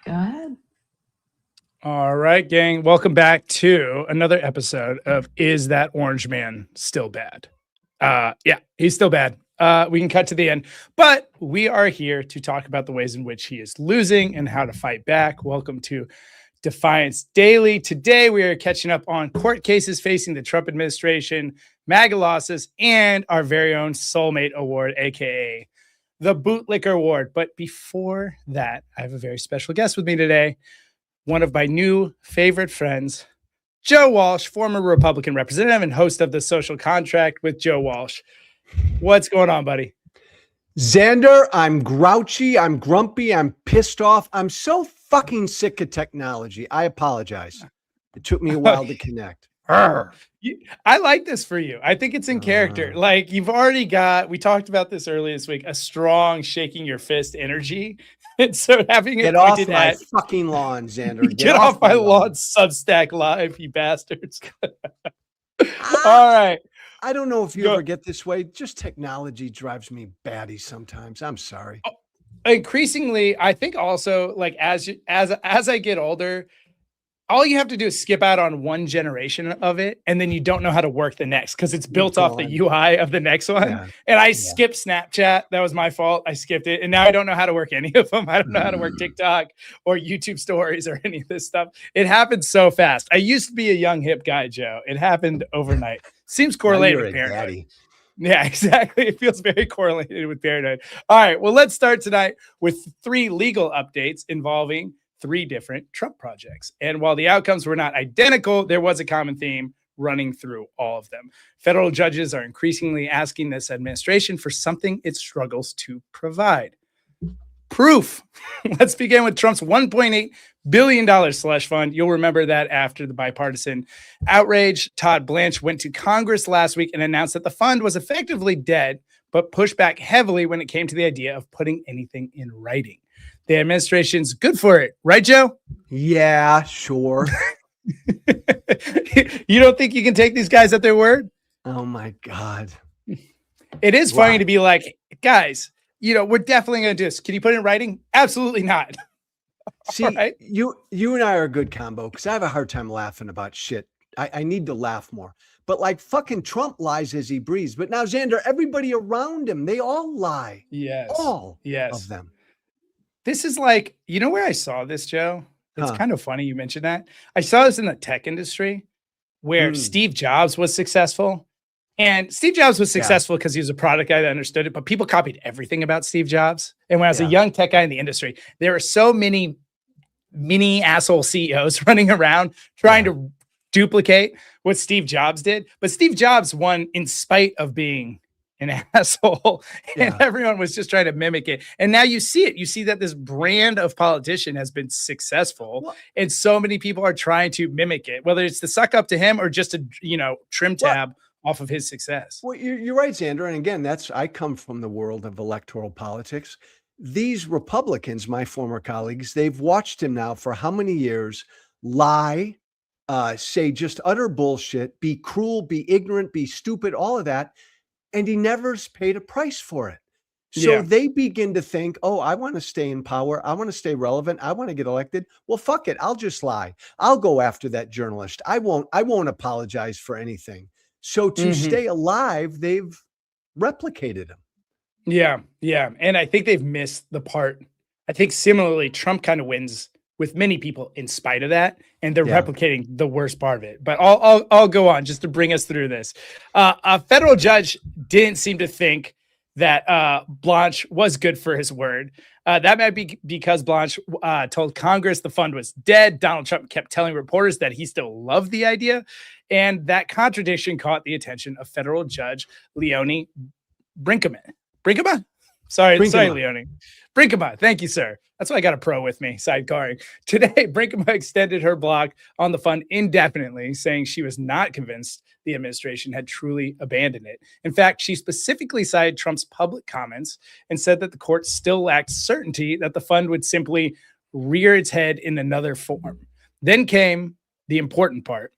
Go ahead. All right, gang. Welcome back to another episode of Is That Orange Man Still Bad? Yeah, he's still bad. We can cut to the end, but we are here to talk about the ways in which he is losing and how to fight back. Welcome to Defiance Daily. Today, we are catching up on court cases facing the Trump administration, MAGA losses, and our very own Soulmate Award, aka the Bootlicker Award. But before that, I have a very special guest with me today. One of my new favorite friends, Joe Walsh, former Republican representative and host of The Social Contract with Joe Walsh. What's going on, buddy? Xander, I'm grouchy, I'm grumpy, I'm pissed off. I'm so fucking sick of technology. I apologize. It took me a while to connect. I like this for you. I think it's in character. Like you've already got, we talked about this earlier this week, a strong shaking your fist energy. And so having it Get off my fucking lawn, Xander. Get off my lawn, Substack Live, you bastards. All right. I don't know if you ever get this way. Just technology drives me batty sometimes. I'm sorry. Increasingly, I think also like as I get older, all you have to do is skip out on one generation of it, and then you don't know how to work the next because it's built off the UI of the next one. Yeah. And I skipped Snapchat. That was my fault. I skipped it. And now I don't know how to work any of them. I don't know how to work TikTok or YouTube stories or any of this stuff. It happened so fast. I used to be a young, hip guy, Joe. It happened overnight. Seems correlated with parenthood. Daddy. Yeah, exactly. It feels very correlated with parenthood. All right. Well, let's start tonight with 3 legal updates involving 3 different Trump projects. And while the outcomes were not identical, there was a common theme running through all of them. Federal judges are increasingly asking this administration for something it struggles to provide. Proof. Let's begin with Trump's $1.8 billion slush fund. You'll remember that after the bipartisan outrage, Todd Blanche went to Congress last week and announced that the fund was effectively dead, but pushed back heavily when it came to the idea of putting anything in writing. The administration's good for it, right, Joe? Yeah, sure. You don't think you can take these guys at their word? Oh my God. It is funny to be like, guys, we're definitely going to do this. Can you put it in writing? Absolutely not. See, right? you and I are a good combo because I have a hard time laughing about shit. I need to laugh more. But like fucking Trump lies as he breathes. But now, Xander, everybody around him, they all lie. Yes. All of them. This is like, where I saw this, Joe? It's kind of funny you mentioned that. I saw this in the tech industry where Steve Jobs was successful. And Steve Jobs was successful because he was a product guy that understood it, but people copied everything about Steve Jobs. And when I was a young tech guy in the industry, there were so many mini asshole CEOs running around trying to duplicate what Steve Jobs did. But Steve Jobs won in spite of being an asshole, and everyone was just trying to mimic it. And now you see it. You see that this brand of politician has been successful, and so many people are trying to mimic it, whether it's to suck up to him or just to, trim tab off of his success. Well, you're right, Xander. And again, I come from the world of electoral politics. These Republicans, my former colleagues, they've watched him now for how many years lie, say just utter bullshit, be cruel, be ignorant, be stupid, all of that. And he never's paid a price for it. So they begin to think, oh, I want to stay in power. I want to stay relevant. I want to get elected. Well, fuck it. I'll just lie. I'll go after that journalist. I won't apologize for anything. So to stay alive, they've replicated him. Yeah. And I think they've missed the part. I think similarly, Trump kind of wins with many people in spite of that, and they're replicating the worst part of it. But I'll go on just to bring us through this. A federal judge didn't seem to think that Blanche was good for his word. That might be because Blanche told Congress the fund was dead. Donald Trump kept telling reporters that he still loved the idea, and that contradiction caught the attention of federal judge Leonie Brinkema? Sorry, Leonie. Brinkema, thank you, sir. That's why I got a pro with me, sidecarring. Today, Brinkema extended her block on the fund indefinitely, saying she was not convinced the administration had truly abandoned it. In fact, she specifically cited Trump's public comments and said that the court still lacked certainty that the fund would simply rear its head in another form. Then came the important part.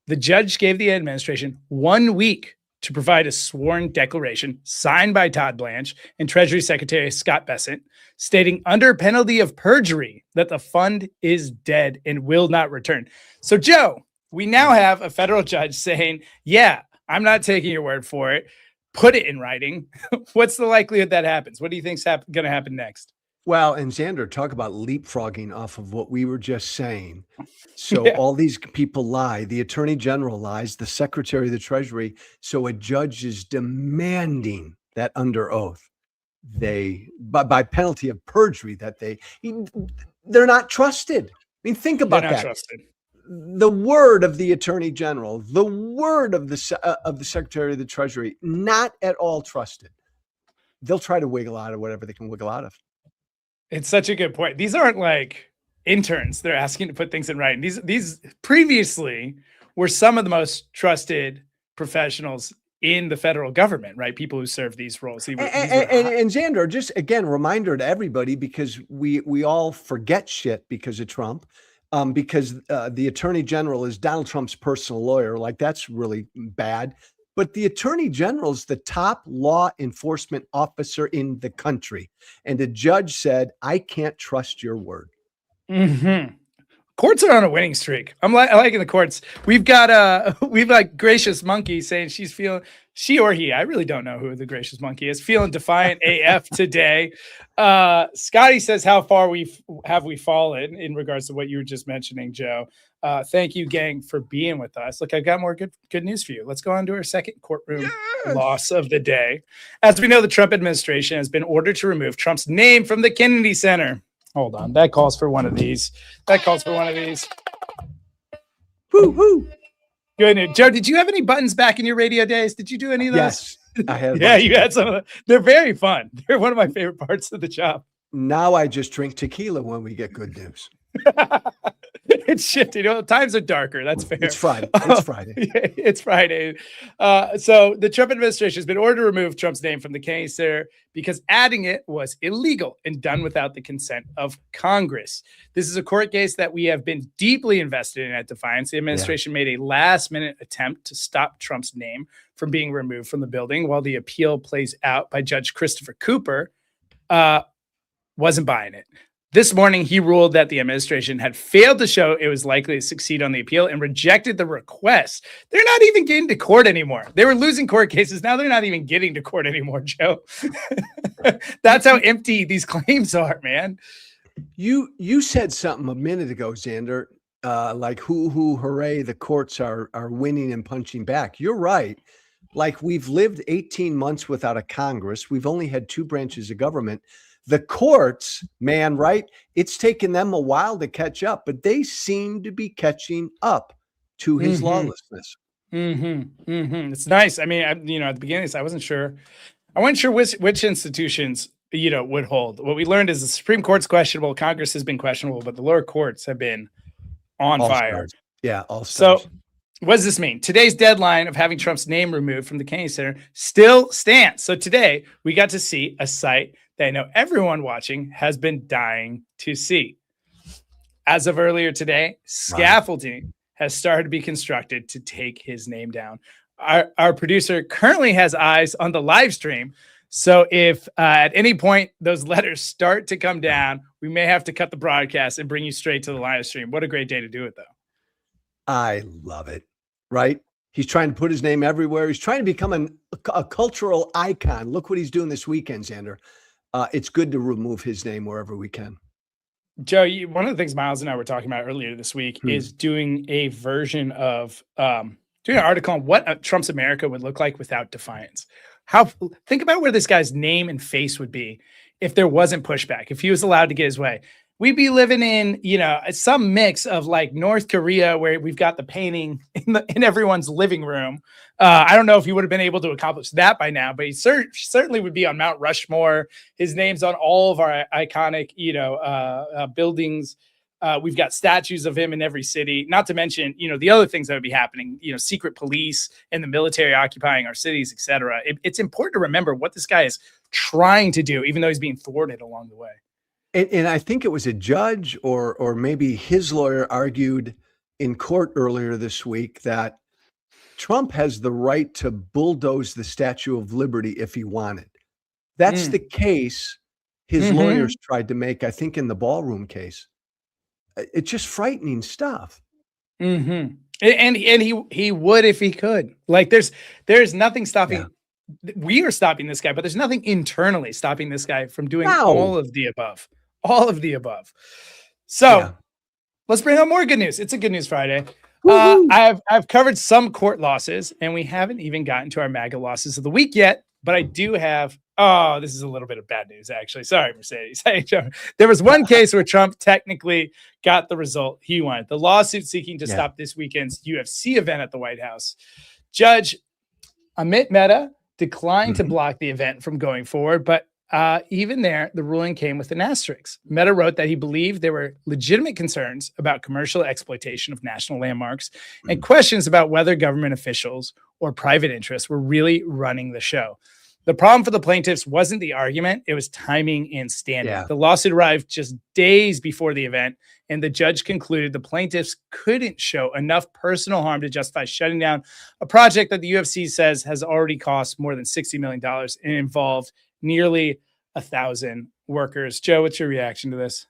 The judge gave the administration 1 week to provide a sworn declaration signed by Todd Blanche and Treasury Secretary Scott Bessent, stating under penalty of perjury that the fund is dead and will not return. So, Joe, we now have a federal judge saying, yeah, I'm not taking your word for it. Put it in writing. What's the likelihood that happens? What do you think's going to happen next? Well, and Xander, talk about leapfrogging off of what we were just saying. So all these people lie. The attorney general lies, the secretary of the treasury. So a judge is demanding that under oath, by penalty of perjury, that they're not trusted. I mean, think about that. Trusted. The word of the attorney general, the word of the secretary of the treasury, not at all trusted. They'll try to wiggle out of whatever they can wiggle out of. It's such a good point. These aren't like interns. They're asking to put things in writing. These previously were some of the most trusted professionals in the federal government, right? People who serve these roles. And Xander, just again, reminder to everybody, because we all forget shit because of Trump, because the attorney general is Donald Trump's personal lawyer. Like, that's really bad. But the attorney general is the top law enforcement officer in the country. And the judge said, I can't trust your word. Mm-hmm. Courts are on a winning streak. I'm liking the courts. We've got Gracious Monkey saying she or he, I really don't know who the Gracious Monkey is, feeling defiant AF today. Scotty says, how far have we fallen in regards to what you were just mentioning, Joe? Thank you, gang, for being with us. Look, I've got more good news for you. Let's go on to our second courtroom loss of the day. As we know, the Trump administration has been ordered to remove Trump's name from the Kennedy Center. Hold on. That calls for one of these. Woo, woo. Good news. Joe, did you have any buttons back in your radio days? Did you do any of those? Yes, I had. Yeah, you had some of them. They're very fun. They're one of my favorite parts of the job. Now I just drink tequila when we get good news. It's shifting. Times are darker. That's fair. It's Friday. It's Friday. So the Trump administration has been ordered to remove Trump's name from the Kennedy Center because adding it was illegal and done without the consent of Congress. This is a court case that we have been deeply invested in at Defiance. The administration made a last-minute attempt to stop Trump's name from being removed from the building while the appeal plays out by Judge Christopher Cooper. Wasn't buying it. This morning, he ruled that the administration had failed to show it was likely to succeed on the appeal and rejected the request. They're not even getting to court anymore. They were losing court cases. Now they're not even getting to court anymore, Joe. That's how empty these claims are, man. You said something a minute ago, Xander, like hooray, the courts are winning and punching back. You're right. Like, we've lived 18 months without a Congress. We've only had two branches of government. The courts, man, right? It's taken them a while to catch up, but they seem to be catching up to his lawlessness. It's nice. I mean, at the beginning, I wasn't sure. I wasn't sure which institutions, would hold. What we learned is the Supreme Court's questionable, Congress has been questionable, but the lower courts have been on fire. Stars. Yeah, all stars. So what does this mean? Today's deadline of having Trump's name removed from the Kennedy Center still stands. So today we got to see a site that I know everyone watching has been dying to see. As of earlier today, scaffolding has started to be constructed to take his name down. Our producer currently has eyes on the live stream. So if at any point those letters start to come down, we may have to cut the broadcast and bring you straight to the live stream. What a great day to do it, though. I love it, right? He's trying to put his name everywhere. He's trying to become a cultural icon. Look what he's doing this weekend, Xander. It's good to remove his name wherever we can. Joe, one of the things Miles and I were talking about earlier this week is doing a version of doing an article on what Trump's America would look like without Defiance. Think about where this guy's name and face would be if there wasn't pushback, if he was allowed to get his way. We'd be living in, some mix of like North Korea, where we've got the painting in everyone's living room. I don't know if he would have been able to accomplish that by now, but he certainly would be on Mount Rushmore. His name's on all of our iconic, buildings. We've got statues of him in every city, not to mention, the other things that would be happening, secret police and the military occupying our cities, et cetera. It's important to remember what this guy is trying to do, even though he's being thwarted along the way. And I think it was a judge or maybe his lawyer argued in court earlier this week that Trump has the right to bulldoze the Statue of Liberty if he wanted. That's the case his lawyers tried to make, I think, in the ballroom case. It's just frightening stuff. And he would if he could. Like there's nothing stopping. We are stopping this guy, but there's nothing internally stopping this guy from doing all of the above. All of the above. So let's bring on more good news. It's a Good News Friday. I've covered some court losses, and we haven't even gotten to our MAGA losses of the week yet. But I do have. Oh, this is a little bit of bad news, actually. Sorry, Mercedes. There was one case where Trump technically got the result he wanted. The lawsuit seeking to stop this weekend's UFC event at the White House. Judge Amit Mehta declined to block the event from going forward, but even there, the ruling came with an asterisk. Mehta wrote that he believed there were legitimate concerns about commercial exploitation of national landmarks and questions about whether government officials or private interests were really running the show. The problem for the plaintiffs wasn't the argument, it was timing and standing. The lawsuit arrived just days before the event, and the judge concluded the plaintiffs couldn't show enough personal harm to justify shutting down a project that the UFC says has already cost more than $60 million and involved nearly 1,000 workers. Joe, what's your reaction to this?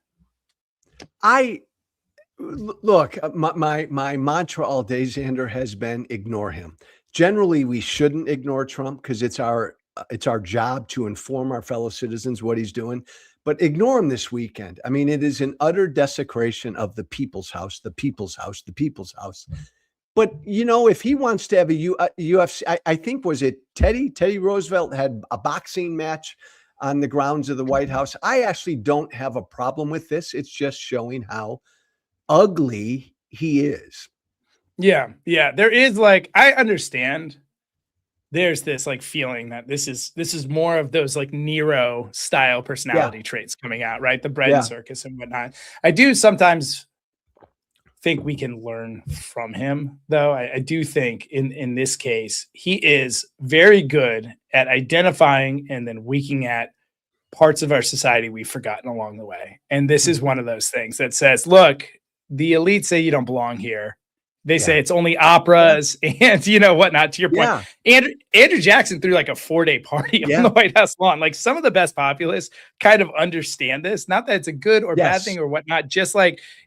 Look, my mantra all day, Xander, has been ignore him. Generally, we shouldn't ignore Trump because it's our job to inform our fellow citizens what he's doing, but ignore him this weekend. I mean, it is an utter desecration of the people's house, the people's house, the people's house. But, you know, if he wants to have a UFC, I think, was it Teddy Roosevelt had a boxing match on the grounds of the White House. I actually don't have a problem with this. It's just showing how ugly he is. Yeah. There is I understand. There's this feeling that this is more of those Nero style personality traits coming out, right? The bread circus and whatnot. I do sometimes think we can learn from him, though. I do think in this case, he is very good at identifying and then winking at parts of our society we've forgotten along the way. And this is one of those things that says, look, the elite say you don't belong here. They say it's only operas and, whatnot, to your point. Andrew Jackson threw a 4-day party on the White House lawn. Some of the best populists kind of understand this. Not that it's a good or bad thing or whatnot. Just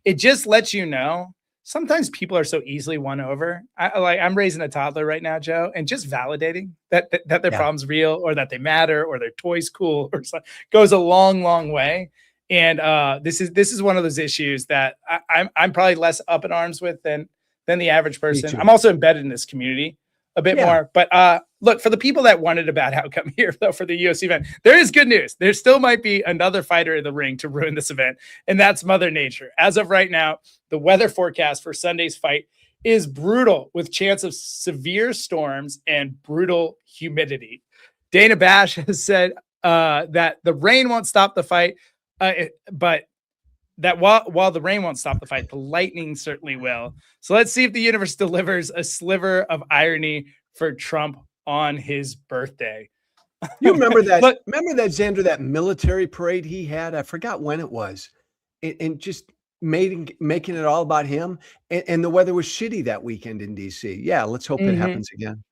it just lets you know, sometimes people are so easily won over. I'm raising a toddler right now, Joe, and just validating that their problem's real or that they matter or their toy's cool or something goes a long, long way. And this is one of those issues that I'm probably less up in arms with than the average person. I'm also embedded in this community a bit more. But look, for the people that wanted a bad outcome here, though, for the UFC event, there is good news. There still might be another fighter in the ring to ruin this event, and that's Mother Nature. As of right now, the weather forecast for Sunday's fight is brutal, with chance of severe storms and brutal humidity. Dana Bash has said that the rain won't stop the fight, but that while the rain won't stop the fight, the lightning certainly will. So let's see if the universe delivers a sliver of irony for Trump on his birthday. You remember that? Remember that, Xander, that military parade he had? I forgot when it was, and just making it all about him. And the weather was shitty that weekend in DC. Yeah, let's hope it happens again.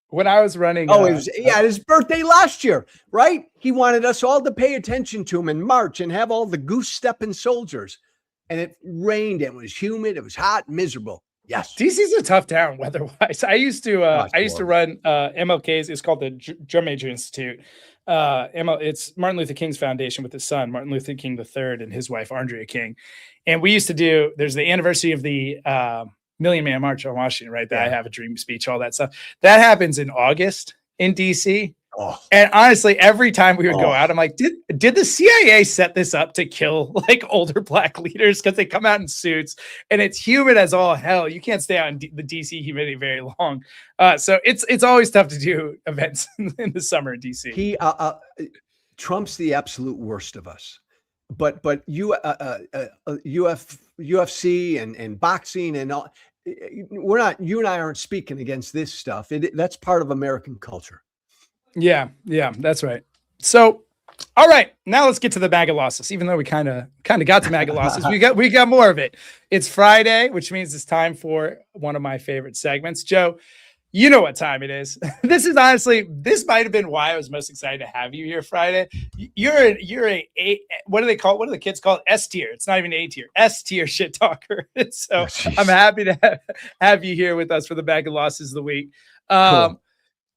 When I was running, it was his birthday last year, right? He wanted us all to pay attention to him and march and have all the goose stepping soldiers. And it rained. It was humid. It was hot, miserable. Yes, DC's a tough town weather-wise. I used to run MLK's. It's called the Drum Major Institute. It's Martin Luther King's foundation with his son, Martin Luther King III, and his wife, Andrea King. And we used to do. There's the anniversary of the Million Man March on Washington, right? That I have a dream speech, all that stuff. That happens in August in DC. And honestly, every time we would go out, I'm like, did the CIA set this up to kill older black leaders? Because they come out in suits and it's humid as all hell. You can't stay out in the DC humidity very long. So it's always tough to do events in the summer in DC. Trump's the absolute worst of us. But UFC and boxing and all, you and I aren't speaking against this stuff. That's part of American culture. Yeah, that's right. So, all right, now let's get to the MAGA losses. Even though we kind of got to MAGA losses, we got more of it. It's Friday, which means it's time for one of my favorite segments. Joe, You know what time it is. This might have been why I was most excited to have you here Friday. You're a what do they call it? What do the kids call it? S tier. It's not even A tier. S tier shit talker. So I'm happy to have you here with us for the bag of losses of the week. Cool.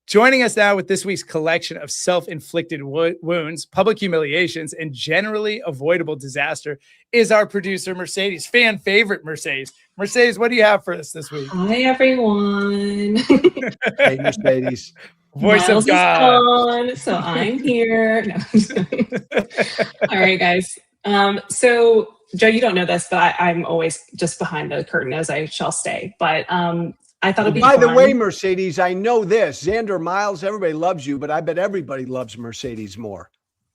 Joining us now with this week's collection of self-inflicted wounds, public humiliations, and generally avoidable disaster is our producer, Mercedes. Fan favorite, Mercedes. Mercedes, what do you have for us this week? Hi, everyone. Hey, Mercedes. Voice Miles of God. is gone, so I'm here. No. All right, guys. So, Joe, you don't know this, but I'm always just behind the curtain, as I shall stay. But I thought it'd be By fun. the way, Mercedes, I know this. Xander, Miles, everybody loves you, but I bet everybody loves Mercedes more.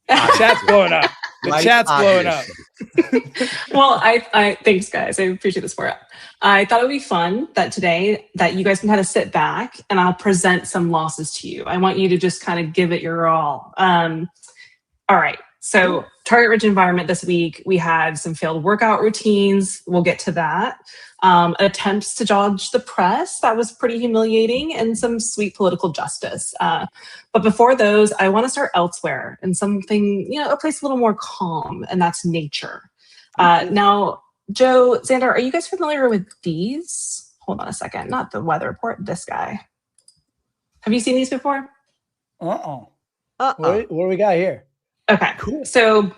The chat's blowing up. The chat's blowing up. Well, I thanks, guys. I appreciate the support. I thought it would be fun that today that you guys can kind of sit back and I'll present some losses to you. I want you to just kind of give it your all. All right. So target-rich environment this week, we had some failed workout routines. We'll get to that. Attempts to dodge the press. That was pretty humiliating, and some sweet political justice. But before those, I want to start elsewhere and something, a place a little more calm, and that's nature. Now, Joe, Xander, are you guys familiar with these? Hold on a second. Not the weather report, this guy. Have you seen these before? What do we got here? Okay, Cool. So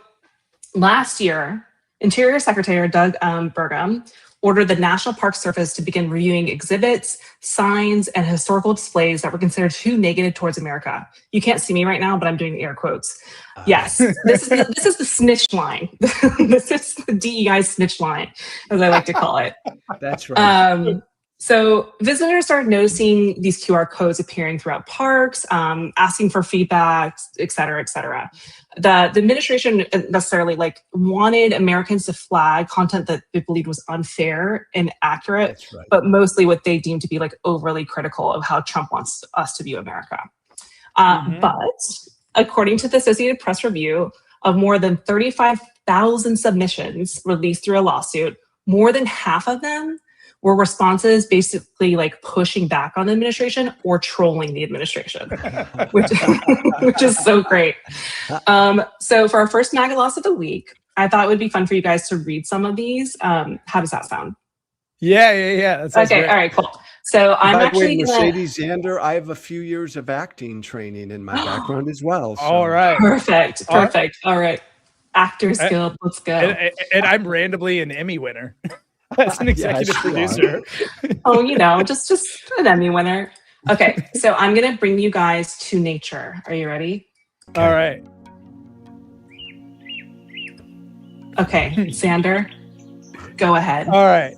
last year, Interior Secretary Doug Burgum ordered the National Park Service to begin reviewing exhibits, signs, and historical displays that were considered too negative towards America. You can't see me right now, but I'm doing air quotes. Yes, this is the snitch line. This is the DEI snitch line, as I like to call it. That's right. So visitors started noticing these QR codes appearing throughout parks, asking for feedback, et cetera, et cetera. The administration necessarily wanted Americans to flag content that they believed was unfair and accurate, That's right. but mostly what they deemed to be overly critical of how Trump wants us to view America. But according to the Associated Press review of more than 35,000 submissions released through a lawsuit, more than half of them were responses basically pushing back on the administration or trolling the administration, which is so great. So for our first MAGA loss of the week, I thought it would be fun for you guys to read some of these. How does that sound? Yeah. That sounds okay, great. All right, cool. So I'm By the actually way, Mercedes Xander, I have a few years of acting training in my background as well. So. All right. Perfect. All right. Actors Guild, let's go. And I'm randomly an Emmy winner. As an executive producer. Just an Emmy winner. Okay, so I'm gonna bring you guys to nature. Are you ready? All right. Okay, Xander, go ahead. All right.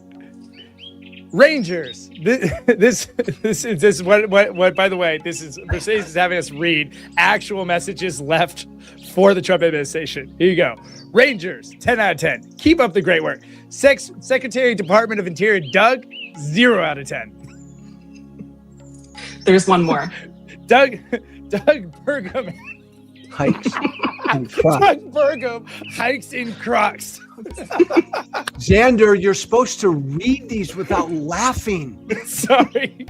Rangers. This is what by the way, this is Mercedes is having us read actual messages left for the Trump administration. Here you go. Rangers, 10 out of 10. Keep up the great work. Secretary Department of Interior Doug, 0 out of 10. There's one more. Doug Burgum Hikes in Crocs. Doug Burgum hikes in Crocs. Xander, you're supposed to read these without laughing. Sorry.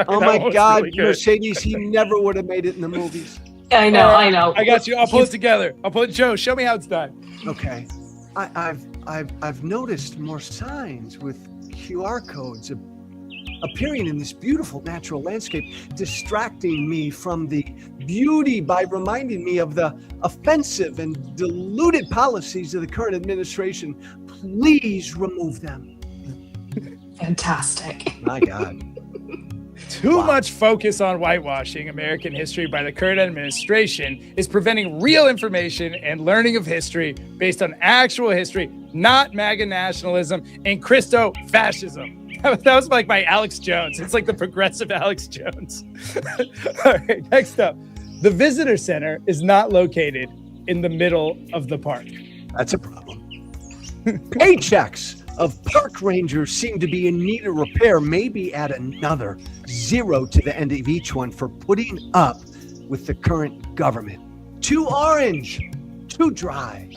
Oh my God, really Mercedes, he never would have made it in the movies. I know. I got you. I'll pull it together. Joe, show me how it's done. Okay. I've noticed more signs with QR codes appearing in this beautiful natural landscape, distracting me from the beauty by reminding me of the offensive and diluted policies of the current administration. Please remove them. Fantastic. My God. Too much focus on whitewashing American history by the current administration is preventing real information and learning of history based on actual history, not MAGA nationalism and Christo-fascism. That was my Alex Jones. It's like the progressive Alex Jones. All right, next up. The visitor center is not located in the middle of the park. That's a problem. Paychecks of park rangers seem to be in need of repair. Maybe add another 0 to the end of each one for putting up with the current government. Too orange, too dry.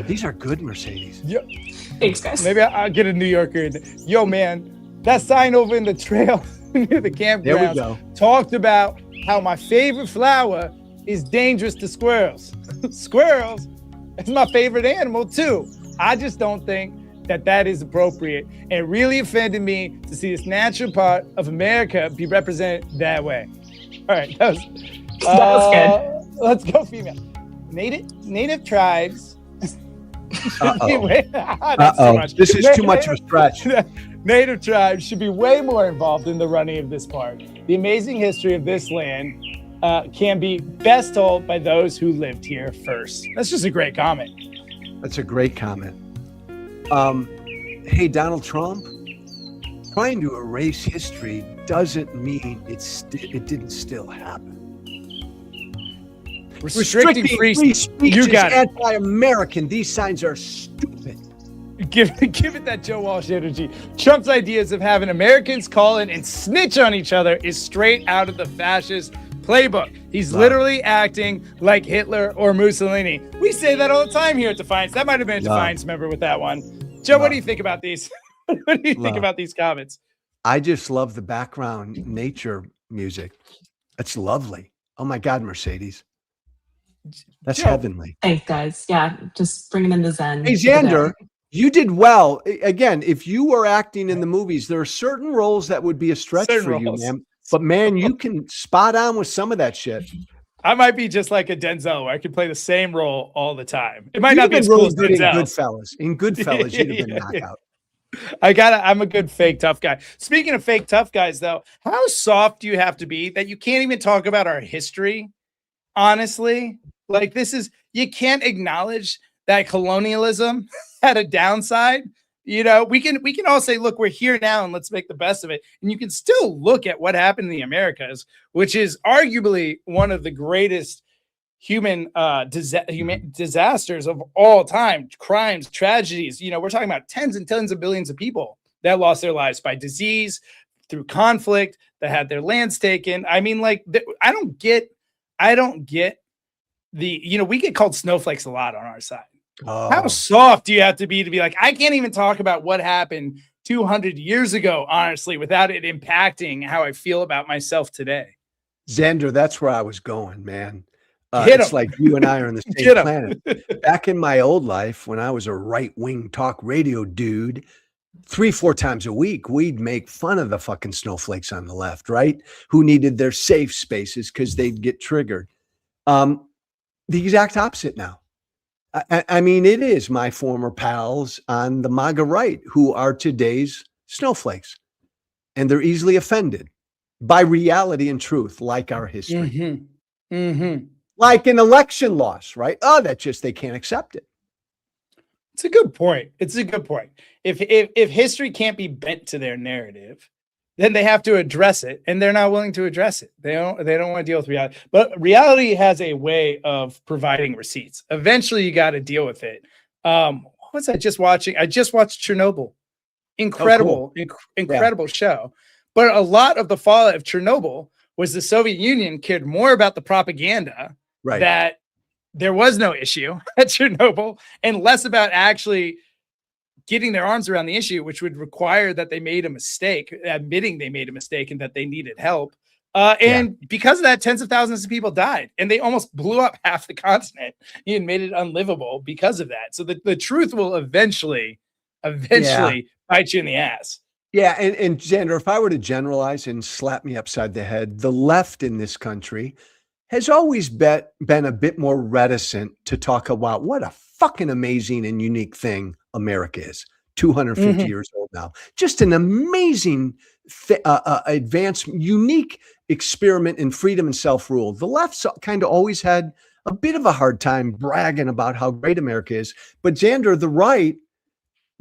These are good, Mercedes. Yeah. Thanks, guys. Maybe I'll get a New Yorker. Yo, man, That sign over in the trail near the There we campgrounds go. talked about how my favorite flower is dangerous to squirrels. Squirrels is my favorite animal too. I just don't think that is appropriate. And it really offended me to see this natural part of America be represented that way. All right, that was good. Let's go female. Native tribes. This is too much of a stretch. Native tribes should be way more involved in the running of this park. The amazing history of this land can be best told by those who lived here first. That's just a great comment. That's a great comment. Hey, Donald Trump, trying to erase history doesn't mean it didn't still happen. Restricting free speech you is got it. anti-American. These signs are stupid. Give it that Joe Walsh energy. Trump's ideas of having Americans call in and snitch on each other is straight out of the fascist playbook. He's literally acting like Hitler or Mussolini. We say that all the time here at Defiance. That might have been a Defiance member with that one. Joe, what do you think about these? What do you think about these comments? I just love the background nature music. That's lovely. Oh my God, Mercedes. That's Joe. Heavenly. Thanks, guys. Yeah, just bringing in the Zen. Hey, Xander, you did well. Again, if you were acting in the movies, there are certain roles that would be a stretch for you, man. But man, you can spot on with some of that shit. I might be just like a Denzel, where I could play the same role all the time. It might not be as really cool as good in Denzel. Goodfellas. In Goodfellas, you'd have been knockout. I'm a good fake tough guy. Speaking of fake tough guys, though, how soft do you have to be that you can't even talk about our history? Honestly, like you can't acknowledge that colonialism had a downside. You know, we can all say, look, we're here now and let's make the best of it. And you can still look at what happened in the Americas, which is arguably one of the greatest human disasters of all time, crimes, tragedies. You know, we're talking about tens and tens of billions of people that lost their lives by disease, through conflict, that had their lands taken. I mean, like, I don't get we get called snowflakes a lot on our side. Oh. How soft do you have to be like, I can't even talk about what happened 200 years ago, honestly, without it impacting how I feel about myself today. Xander, that's where I was going, man. It's like you and I are on the same planet. Back in my old life, when I was a right-wing talk radio dude, 3-4 times a week, we'd make fun of the fucking snowflakes on the left, right? Who needed their safe spaces because they'd get triggered. The exact opposite now. I mean, it is my former pals on the MAGA right who are today's snowflakes. And they're easily offended by reality and truth, like our history. Mm-hmm. Mm-hmm. Like an election loss, right? Oh, they can't accept it. It's a good point. If history can't be bent to their narrative, then they have to address it, and they're not willing to address it. They don't want to deal with reality. But reality has a way of providing receipts. Eventually, you got to deal with it. What was I just watching? I just watched Chernobyl. Incredible show. But a lot of the fallout of Chernobyl was the Soviet Union cared more about the propaganda that there was no issue at Chernobyl, and less about actually getting their arms around the issue, which would require that they made a mistake, admitting they made a mistake and that they needed help. Because of that, tens of thousands of people died, and they almost blew up half the continent and made it unlivable because of that. So the truth will eventually bite you in the ass. Yeah. And Xander, if I were to generalize and slap me upside the head, the left in this country has always been a bit more reticent to talk about what a fucking amazing and unique thing America is. 250 years old now. Just an amazing advanced, unique experiment in freedom and self-rule. The left kind of always had a bit of a hard time bragging about how great America is. But Xander, the right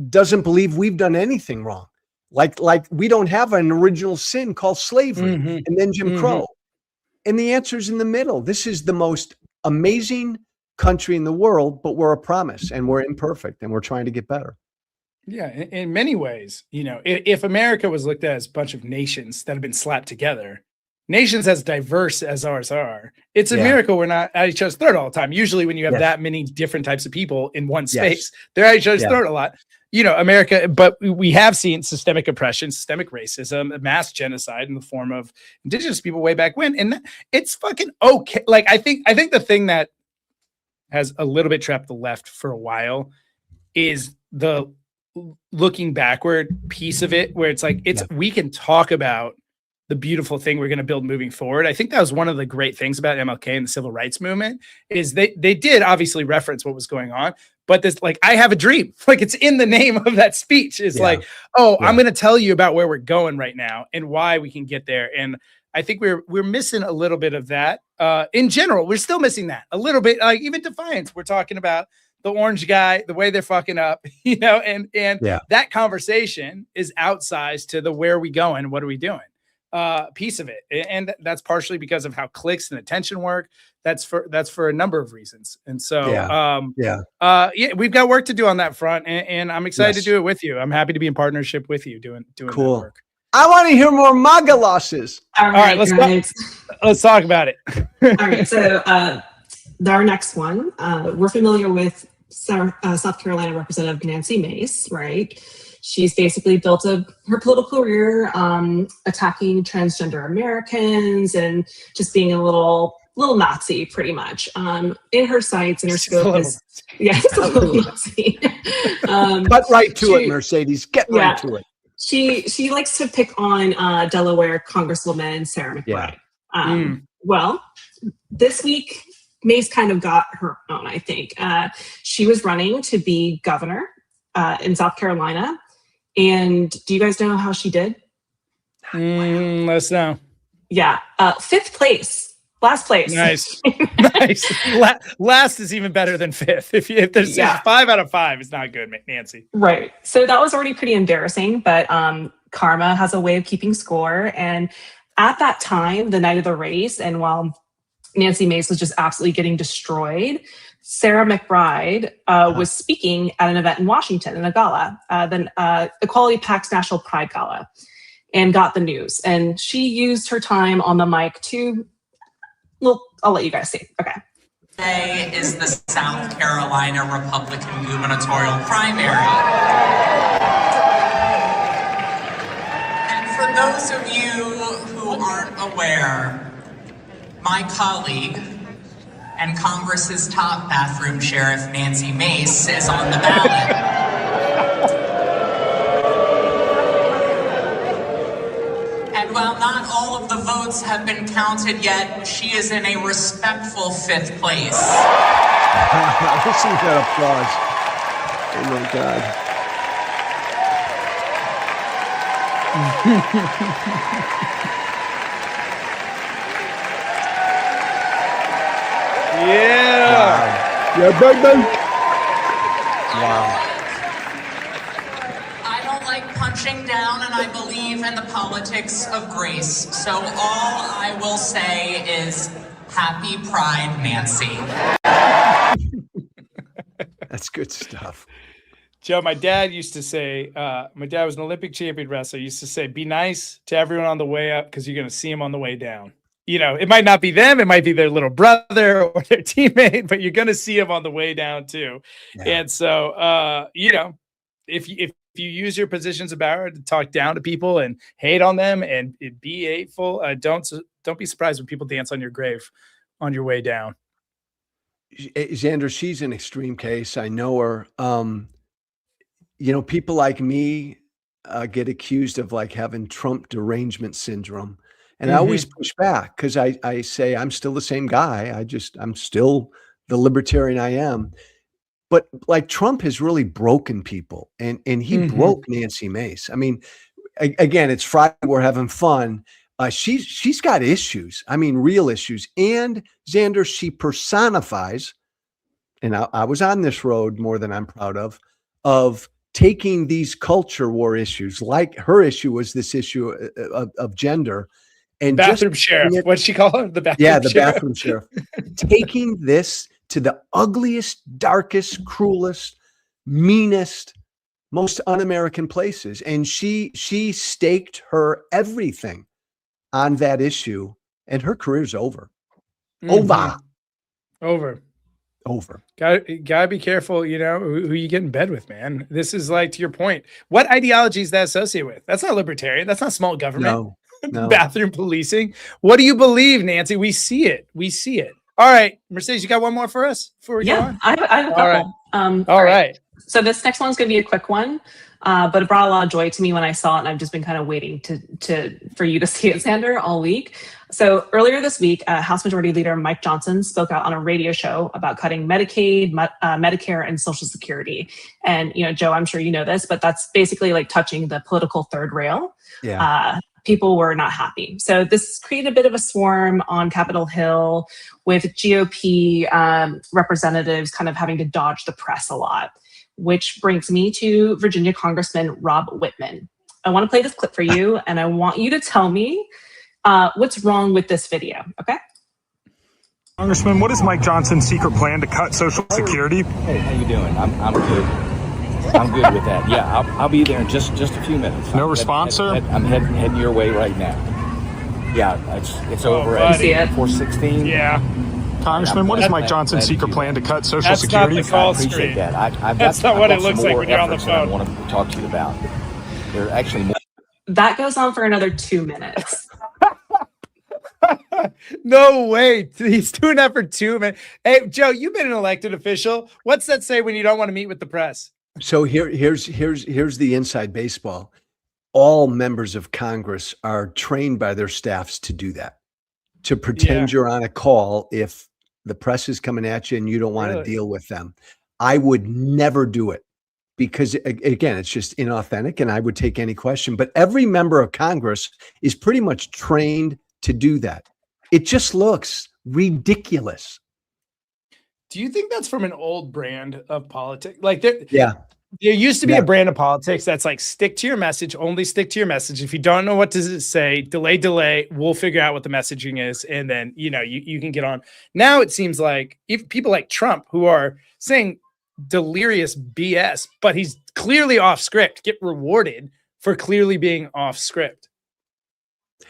doesn't believe we've done anything wrong. Like we don't have an original sin called slavery and then Jim Crow. And the answer is in the middle. This is the most amazing country in the world, but we're a promise and we're imperfect and we're trying to get better. Yeah, in many ways, you know, if America was looked at as a bunch of nations that have been slapped together, nations as diverse as ours are, it's a Yeah. miracle we're not at each other's throat all the time. Usually when you have Yes. that many different types of people in one Yes. space, they're at each other's Yeah. throat a lot. You know, America, but we have seen systemic oppression, systemic racism, mass genocide in the form of indigenous people way back when. And it's fucking okay. Like, I think the thing that has a little bit trapped the left for a while is the looking backward piece of it, where it's like, we can talk about the beautiful thing we're going to build moving forward. I think that was one of the great things about MLK and the civil rights movement is they did obviously reference what was going on, but this, like, I have a dream, like it's in the name of that speech. It's like, I'm going to tell you about where we're going right now and why we can get there. And I think we're missing a little bit of that. In general, we're still missing that a little bit. Like even Defiance, we're talking about the orange guy, the way they're fucking up, you know, and that conversation is outsized to the where are we going, what are we doing piece of it. And that's partially because of how clicks and attention work. That's for a number of reasons. And so, we've got work to do on that front, and I'm excited to do it with you. I'm happy to be in partnership with you doing cool. that work. I want to hear more MAGA losses. All right, let's talk about it. All right, so our next one, we're familiar with South Carolina Representative Nancy Mace, right? She's basically built her political career attacking transgender Americans and just being a little Nazi, pretty much. In her sights and her scope is a little Nazi. Cut right to it, Mercedes. Get right to it. She likes to pick on Delaware Congresswoman Sarah McBride. Well, this week Mace kind of got her own, I think. She was running to be governor in South Carolina. And do you guys know how she did? Let's know. Yeah. 5th place. Last place. Nice. Nice. Last is even better than 5th. If there's 5 out of 5, it's not good, Nancy. Right. So that was already pretty embarrassing, but karma has a way of keeping score. And at that time, the night of the race, and while Nancy Mace was just absolutely getting destroyed, Sarah McBride was speaking at an event in Washington in a gala, the Equality Pact's National Pride Gala, and got the news. And she used her time on the mic to, well, I'll let you guys see. Okay. Today is the South Carolina Republican gubernatorial primary. And for those of you who aren't aware, my colleague and Congress's top bathroom sheriff, Nancy Mace, is on the ballot. And while not all of the votes have been counted yet, she is in a respectful 5th place. Listen to that applause. Oh my God. Yeah. Yeah, baby. Wow. I don't like punching down, and I believe in the politics of grace. So all I will say is happy Pride, Nancy. That's good stuff. Joe, my dad used to say, my dad was an Olympic champion wrestler, used to say, be nice to everyone on the way up because you're going to see them on the way down. You know, it might not be them, it might be their little brother or their teammate, but you're going to see them on the way down too. Yeah. And so, you know, if you use your positions of power to talk down to people and hate on them and be hateful, don't be surprised when people dance on your grave on your way down. Xander, she's an extreme case. I know her. You know, people like me get accused of like having Trump derangement syndrome. And I always push back because I say I'm still the same guy. I'm still the libertarian I am. But like Trump has really broken people, and he broke Nancy Mace. I mean, again, it's Friday, we're having fun. She's got issues. I mean, real issues. And Xander, she personifies, and I was on this road more than I'm proud of taking these culture war issues, like her issue was this issue of gender. And bathroom sheriff. What'd she call her? The bathroom sheriff. Yeah, the bathroom sheriff. Taking this to the ugliest, darkest, cruelest, meanest, most un-American places. And she staked her everything on that issue, and her career's over. Mhm. Over. Over. Gotta be careful, who you get in bed with, man. This is like, to your point, what ideology is that associated with? That's not libertarian. That's not small government. No. Bathroom policing. What do you believe, Nancy? We see it. All right, Mercedes, you got one more for us before we go on? I have a couple. All right. So this next one's going to be a quick one, but it brought a lot of joy to me when I saw it, and I've just been kind of waiting for you to see it, Xander, all week. So earlier this week, House Majority Leader Mike Johnson spoke out on a radio show about cutting Medicaid, Medicare, and Social Security. And Joe, I'm sure you know this, but that's basically like touching the political third rail. Yeah. People were not happy. So this created a bit of a swarm on Capitol Hill with GOP representatives kind of having to dodge the press a lot, which brings me to Virginia Congressman Rob Whitman. I want to play this clip for you, and I want you to tell me what's wrong with this video, okay? Congressman, what is Mike Johnson's secret plan to cut Social Security? Hey, how you doing? I'm good. I'm good with that. Yeah, I'll be there in just a few minutes. No response, sir? I'm heading your way right now. Yeah, it's over at 416. Yeah. Congressman, what is Mike Johnson's secret plan to cut Social That's Security? not the call I appreciate screen. that. That's not what it looks like when you're on the phone. I want to talk to you about. There are actually more. That goes on for another 2 minutes. No way. He's doing that for 2 minutes. Hey, Joe, you've been an elected official. What's that say when you don't want to meet with the press? So here's the inside baseball. All members of Congress are trained by their staffs to do that, to pretend you're on a call if the press is coming at you and you don't want to deal with them. I would never do it because, again, it's just inauthentic, and I would take any question. But every member of Congress is pretty much trained to do that. It just looks ridiculous. Do you think that's from an old brand of politics? Like there used to be a brand of politics that's like, stick to your message, only stick to your message. If you don't know what to say, delay, we'll figure out what the messaging is. And then, you can get on. Now it seems like if people like Trump, who are saying delirious BS, but he's clearly off script, get rewarded for clearly being off script.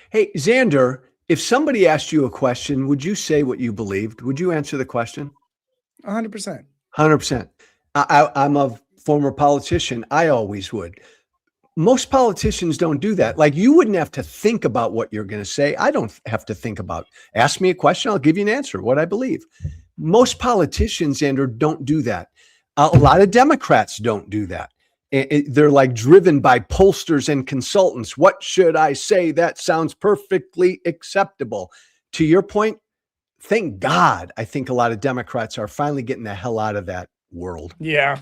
Hey, Xander, if somebody asked you a question, would you say what you believed? Would you answer the question? 100%. 100%. I'm a former politician. I always would. Most politicians don't do that. Like, you wouldn't have to think about what you're going to say. I don't have to think about. Ask me a question, I'll give you an answer, what I believe. Most politicians, Andrew, don't do that. A lot of Democrats don't do that. They're like driven by pollsters and consultants. What should I say? That sounds perfectly acceptable. To your point, thank God, I think a lot of Democrats are finally getting the hell out of that world. Yeah.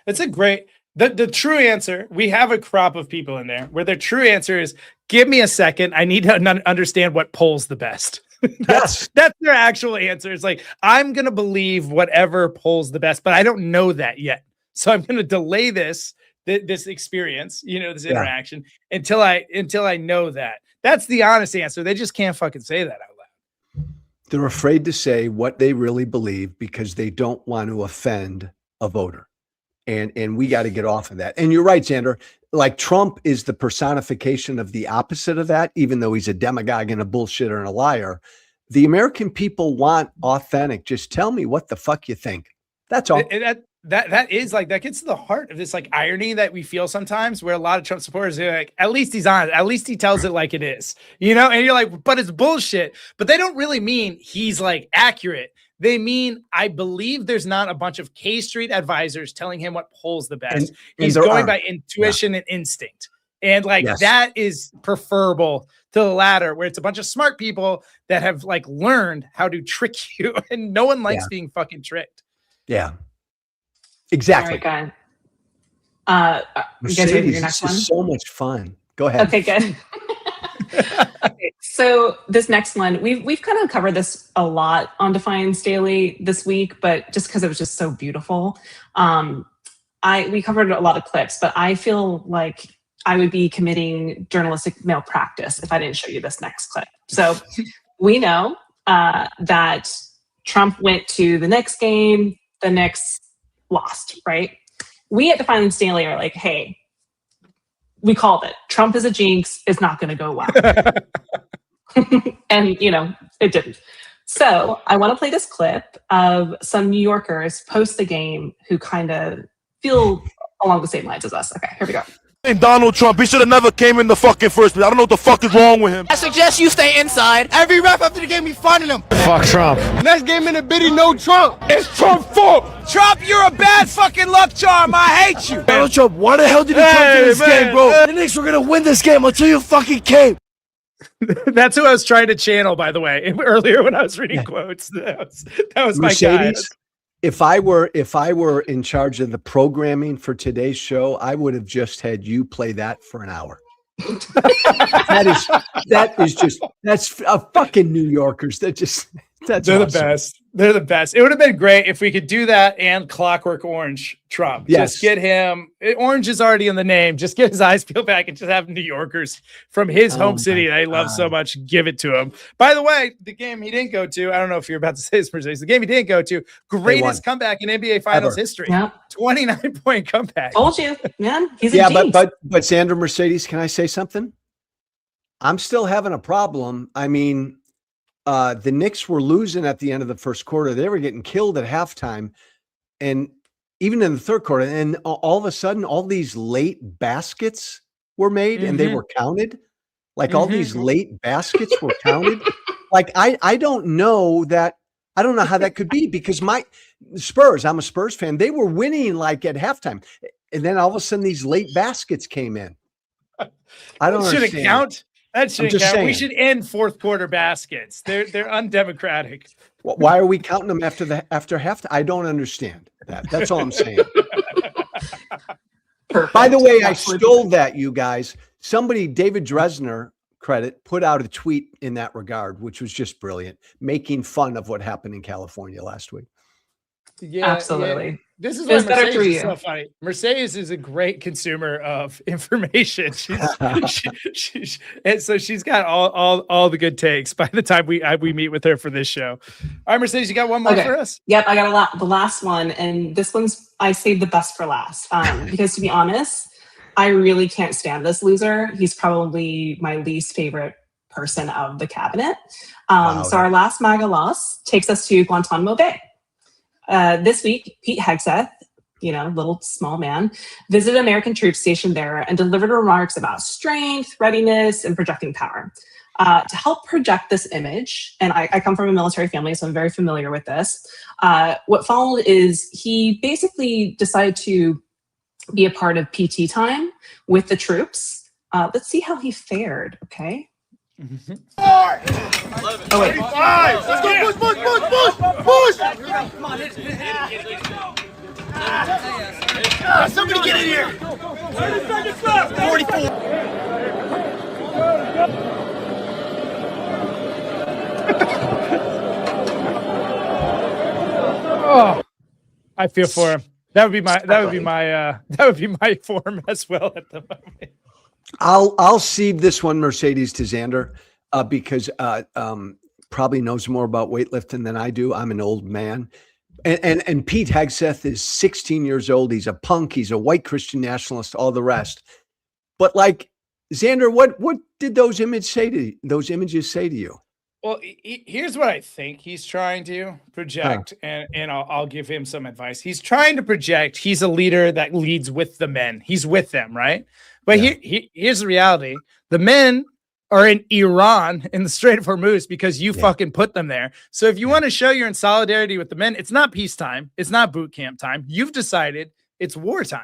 It's a great, the true answer. We have a crop of people in there where their true answer is, give me a second. I need to understand what polls the best. That's their actual answer. It's like, I'm going to believe whatever polls the best, but I don't know that yet. So I'm going to delay this experience, this interaction until I know that. That's the honest answer. They just can't fucking say that out loud. They're afraid to say what they really believe because they don't want to offend a voter. And we got to get off of that. And you're right, Xander. Like, Trump is the personification of the opposite of that, even though he's a demagogue and a bullshitter and a liar. The American people want authentic. Just tell me what the fuck you think. That's all. That is like, that gets to the heart of this like irony that we feel sometimes, where a lot of Trump supporters are like, at least he's honest, at least he tells it like it is, and you're like, but it's bullshit. But they don't really mean he's like accurate. They mean, I believe there's not a bunch of K Street advisors telling him what polls the best. He's going by intuition and instinct. And like, that is preferable to the latter, where it's a bunch of smart people that have like learned how to trick you, and no one likes being fucking tricked. Yeah. Exactly. All right, guys. You guys ready for your next one? This is so much fun. Go ahead. Okay, good. Okay, so this next one, we've kind of covered this a lot on Defiance Daily this week, but just because it was just so beautiful. We covered a lot of clips, but I feel like I would be committing journalistic malpractice if I didn't show you this next clip. So we know that Trump went to the Knicks game, the Knicks lost, right? We at Defiance Daily are like, hey, we called it. Trump is a jinx. It's not going to go well. And, it didn't. So I want to play this clip of some New Yorkers post the game who kind of feel along the same lines as us. Okay, here we go. And Donald Trump, he should have never came in the fucking first place. I don't know what the fuck is wrong with him. I suggest you stay inside. Every ref after the game be finding him. Fuck Trump. Next game in the biddy, no Trump. It's Trump's fault. Trump, you're a bad fucking luck charm. I hate you. Donald Trump, why the hell did you come to this game, bro? The Knicks were gonna win this game until you fucking came. That's who I was trying to channel, by the way, earlier when I was reading quotes. That was my guy. If I were in charge of the programming for today's show, I would have just had you play that for an hour. That's a fucking New Yorkers. They're awesome. The best. They're the best. It would have been great if we could do that and Clockwork Orange Trump. Yes. Just get him. Orange is already in the name. Just get his eyes peeled back and just have New Yorkers from his home city that he loves so much. Give it to him. By the way, the game he didn't go to, I don't know if you're about to say this, Mercedes. The game he didn't go to, greatest comeback in NBA Finals history. Yeah. 29-point comeback. Told you, man. He's a jinx. but Sandra, Mercedes, can I say something? I'm still having a problem. I mean, the Knicks were losing at the end of the first quarter. They were getting killed at halftime, and even in the third quarter. And all of a sudden, all these late baskets were made, and they were counted. Like all these late baskets were counted. Like I don't know that. I don't know how that could be, because my Spurs, I'm a Spurs fan. They were winning like at halftime, and then all of a sudden these late baskets came in. I don't understand. Should it count? That shouldn't count. Saying. We should end fourth quarter baskets. They're undemocratic. Why are we counting them after halftime? I don't understand that. That's all I'm saying. Perfect. By the way, I stole that, you guys. Somebody, David Dresner, credit, put out a tweet in that regard, which was just brilliant, making fun of what happened in California last week. Yeah, absolutely. Yeah. This is why Mercedes is so funny. Mercedes is a great consumer of information. And so she's got all the good takes by the time we meet with her for this show. All right, Mercedes, you got one more for us? Yep, I got a lot. The last one, and this one's I saved the best for last because to be honest, I really can't stand this loser. He's probably my least favorite person of the cabinet. So our last MAGA loss takes us to Guantanamo Bay. This week, Pete Hegseth, little small man, visited American troops stationed there and delivered remarks about strength, readiness, and projecting power. To help project this image, and I come from a military family, so I'm very familiar with this, what followed is he basically decided to be a part of PT time with the troops. Let's see how he fared, okay? Oh, wait. Let's go, push! Come on, somebody get in here! 44. Oh, I feel for him. That would be my form as well at the moment. I'll cede this one, Mercedes, to Xander, because probably knows more about weightlifting than I do. I'm an old man. And Pete Hegseth is 16 years old. He's a punk. He's a white Christian nationalist, all the rest. But like, Xander, what did those images say to you? Well, here's what I think he's trying to project, and I'll give him some advice. He's trying to project he's a leader that leads with the men. He's with them, right? But here's the reality. The men are in Iran in the Strait of Hormuz because you fucking put them there. So if you want to show you're in solidarity with the men, it's not peacetime. It's not boot camp time. You've decided it's wartime.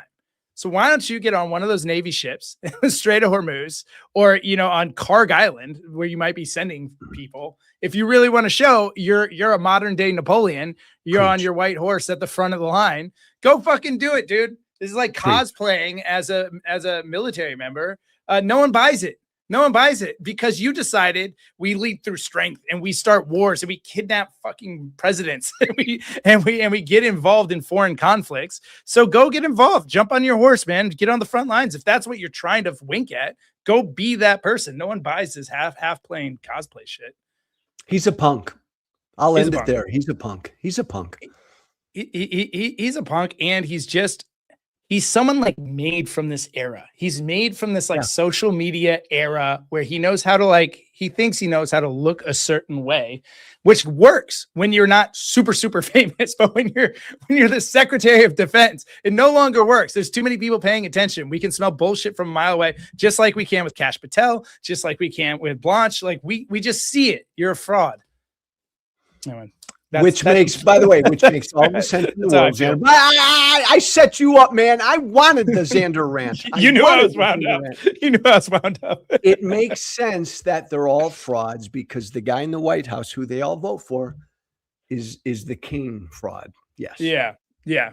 So why don't you get on one of those Navy ships in the Strait of Hormuz or, on Karg Island where you might be sending people. If you really want to show you're a modern day Napoleon, you're on your white horse at the front of the line, go fucking do it, dude. This is like cosplaying as a military member. No one buys it. No one buys it because you decided we lead through strength and we start wars and we kidnap fucking presidents and we get involved in foreign conflicts. So go get involved. Jump on your horse, man. Get on the front lines. If that's what you're trying to wink at, go be that person. No one buys this half playing cosplay shit. He's a punk. I'll end it there. He's a punk. He's a punk. He's a punk, and he's just he's someone like made from this era. He's made from this like social media era where he knows how to he thinks he knows how to look a certain way, which works when you're not super, super famous. But when you're the Secretary of Defense, it no longer works. There's too many people paying attention. We can smell bullshit from a mile away, just like we can with Kash Patel, just like we can with Blanche. Like we just see it. You're a fraud. Anyway, which makes all the sense in the world, Xander. I set you up, man. I wanted the Xander rant. You knew I was wound up. You knew I was wound up. It makes sense that they're all frauds because the guy in the White House who they all vote for is the king fraud. Yes. Yeah.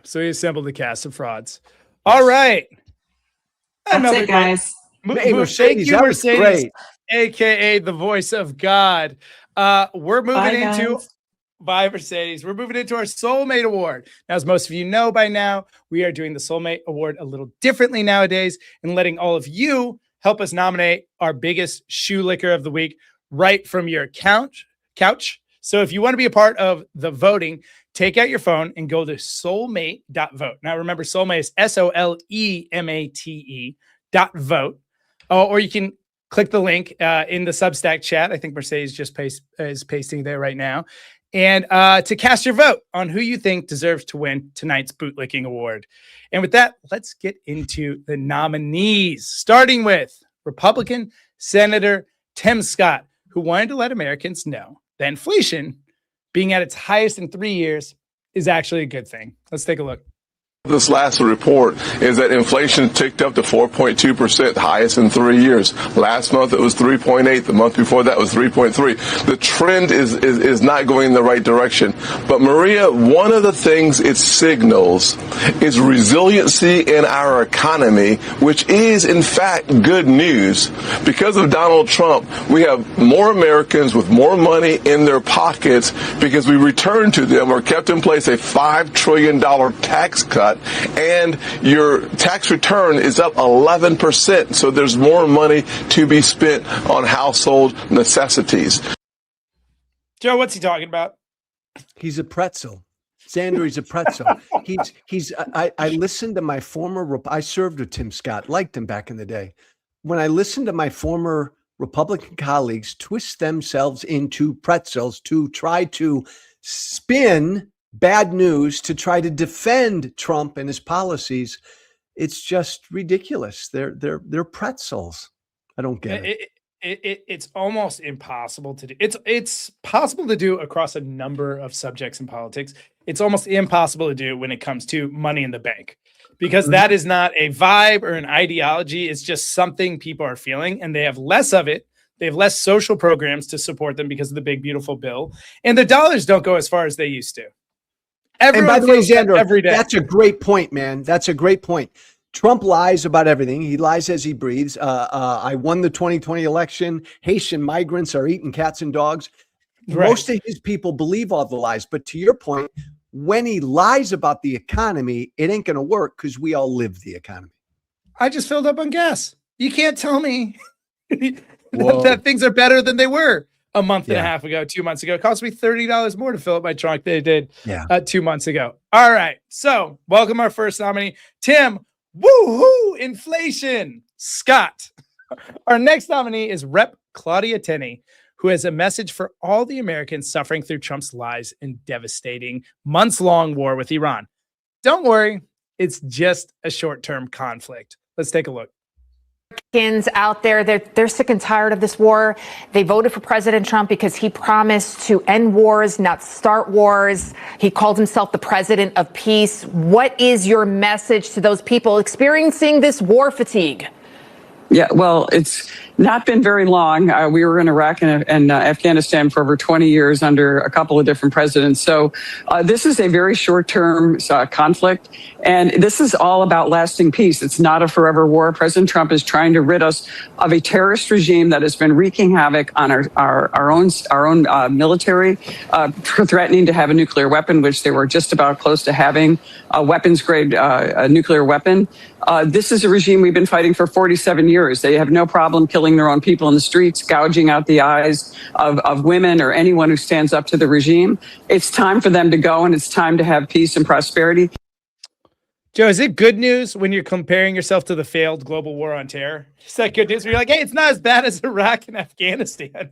So he assembled a cast of frauds. Yes. All right. That's it, guys. Hey, Mercedes, that was great. AKA the voice of God. We're moving into... Bye, Mercedes. We're moving into our Soulmate Award. Now, as most of you know by now, we are doing the Soulmate Award a little differently nowadays and letting all of you help us nominate our biggest shoe licker of the week right from your couch. So if you want to be a part of the voting, take out your phone and go to soulmate.vote. Now, remember, Soulmate is SOLEMATE.vote. Or you can click the link in the Substack chat. I think Mercedes just is pasting there right now. And to cast your vote on who you think deserves to win tonight's Bootlicking Award. And with that, let's get into the nominees, starting with Republican Senator Tim Scott, who wanted to let Americans know that inflation, being at its highest in 3 years, is actually a good thing. Let's take a look. This last report is that inflation ticked up to 4.2%, highest in 3 years. Last month it was 3.8. The month before that was 3.3. The trend is not going in the right direction. But Maria, one of the things it signals is resiliency in our economy, which is in fact good news. Because of Donald Trump, we have more Americans with more money in their pockets because we returned to them or kept in place a $5 trillion tax cut. And your tax return is up 11%. So there's more money to be spent on household necessities. Joe, what's he talking about? He's a pretzel. Xander, he's a pretzel. I listened to my I served with Tim Scott, liked him back in the day. When I listened to my former Republican colleagues twist themselves into pretzels to try to spin bad news to try to defend Trump and his policies, it's just ridiculous. They're pretzels. I don't get it. It's almost impossible to do. It's possible to do across a number of subjects in politics. It's almost impossible to do when it comes to money in the bank, because that is not a vibe or an ideology. It's just something people are feeling, and they have less of it. They have less social programs to support them because of the big, beautiful bill, and the dollars don't go as far as they used to. Everyone, and by the way, Xander, every day. That's a great point, man. That's a great point. Trump lies about everything. He lies as he breathes. I won the 2020 election. Haitian migrants are eating cats and dogs. Right. Most of his people believe all the lies. But to your point, when he lies about the economy, it ain't going to work because we all live the economy. I just filled up on gas. You can't tell me that things are better than they were a month and a half ago, 2 months ago. It cost me $30 more to fill up my trunk than it did 2 months ago. All right. So welcome our first nominee, Tim Woohoo Inflation Scott. Our next nominee is Rep. Claudia Tenney, who has a message for all the Americans suffering through Trump's lies and devastating months-long war with Iran. Don't worry. It's just a short-term conflict. Let's take a look. Out there, they're sick and tired of this war. They voted for President Trump because he promised to end wars, not start wars. He called himself the president of peace. What is your message to those people experiencing this war fatigue? Yeah, well, it's not been very long. We were in Iraq and Afghanistan for over 20 years under a couple of different presidents. So this is a very short-term conflict, and this is all about lasting peace. It's not a forever war. President Trump is trying to rid us of a terrorist regime that has been wreaking havoc on our own military, threatening to have a nuclear weapon, which they were just about close to having a weapons-grade nuclear weapon. This is a regime we've been fighting for 47 years. They have no problem killing their own people in the streets, gouging out the eyes of women or anyone who stands up to the regime. It's time for them to go, and it's time to have peace and prosperity. Joe, is it good news when you're comparing yourself to the failed global war on terror? Is that good news? Where you're like, hey, it's not as bad as Iraq and Afghanistan.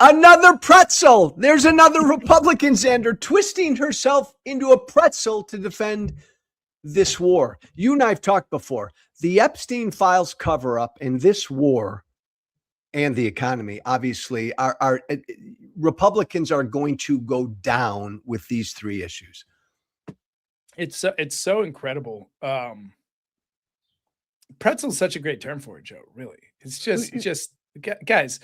Another pretzel. There's another Republican, Xander, twisting herself into a pretzel to defend this war. You and I have talked before. The Epstein files cover up in this war and the economy, obviously, are Republicans are going to go down with these three issues. It's so incredible. Pretzel is such a great term for it, Joe. Really, it's just guys.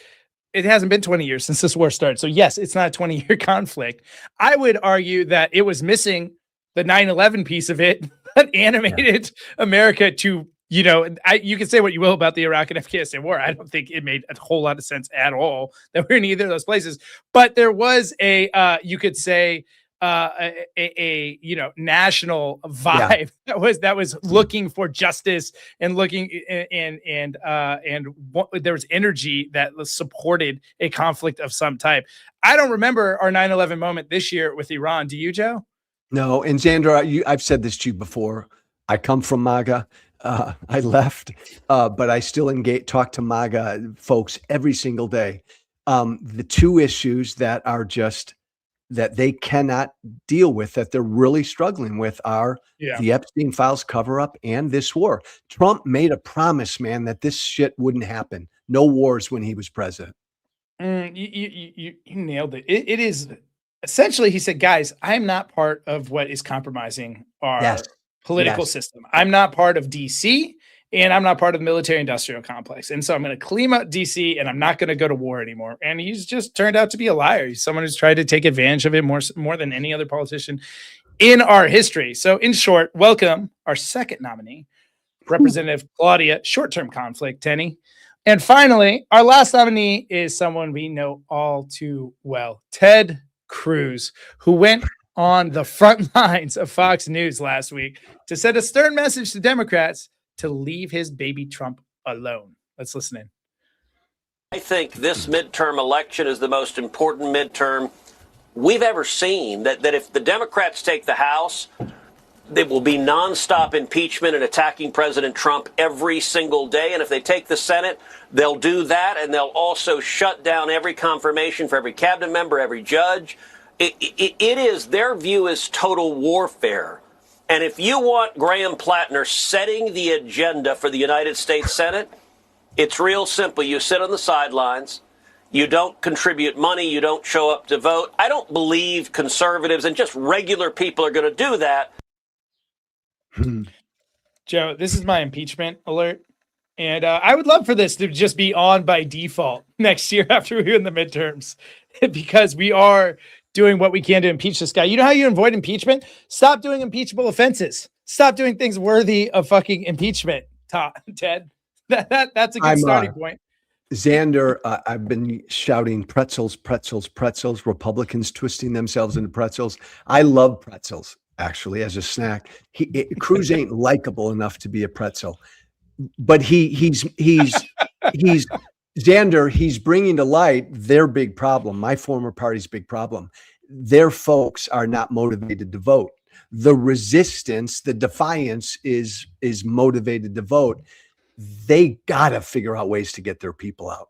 It hasn't been 20 years since this war started. So yes, it's not a 20-year conflict. I would argue that it was missing the 9/11 piece of it that animated America to, you can say what you will about the Iraq and Afghanistan war. I don't think it made a whole lot of sense at all that we're in either of those places. But there was you could say, a national vibe that was looking for justice and looking and there was energy that supported a conflict of some type. I don't remember our 9/11 moment this year with Iran. Do you, Joe? No. And Xander, I've said this to you before. I come from MAGA. I left, but I still talk to MAGA folks every single day. The two issues that are just that they cannot deal with, that they're really struggling with, are the Epstein files cover up and this war. Trump made a promise, man, that this shit wouldn't happen. No wars when he was president. You nailed it. It is essentially, he said, guys, I'm not part of what is compromising our political system. I'm not part of DC, and I'm not part of the military industrial complex. And so I'm going to clean up DC, and I'm not going to go to war anymore. And he's just turned out to be a liar. He's someone who's tried to take advantage of it more than any other politician in our history. So in short, welcome our second nominee, Representative Claudia, short-term conflict, Tenney. And finally, our last nominee is someone we know all too well, Ted Cruz, who went on the front lines of Fox News last week to send a stern message to Democrats to leave his baby Trump alone. Let's listen in. I think this midterm election is the most important midterm we've ever seen. That if the Democrats take the House, there will be nonstop impeachment and attacking President Trump every single day. And if they take the Senate, they'll do that. And they'll also shut down every confirmation for every cabinet member, every judge. Their view is total warfare. And if you want Graham Plattner setting the agenda for the United States Senate, it's real simple. You sit on the sidelines. You don't contribute money. You don't show up to vote. I don't believe conservatives and just regular people are going to do that. Joe, this is my impeachment alert. And I would love for this to just be on by default next year after we win the midterms, because we are doing what we can to impeach this guy. You know how you avoid impeachment? Stop doing impeachable offenses. Stop doing things worthy of fucking impeachment, Ted. That's a good starting point. Xander, I've been shouting pretzels, pretzels, pretzels, Republicans twisting themselves into pretzels. I love pretzels, actually, as a snack. Cruz ain't likable enough to be a pretzel, but he's Xander, he's bringing to light their big problem, my former party's big problem. Their folks are not motivated to vote. The resistance, the defiance is motivated to vote. They got to figure out ways to get their people out.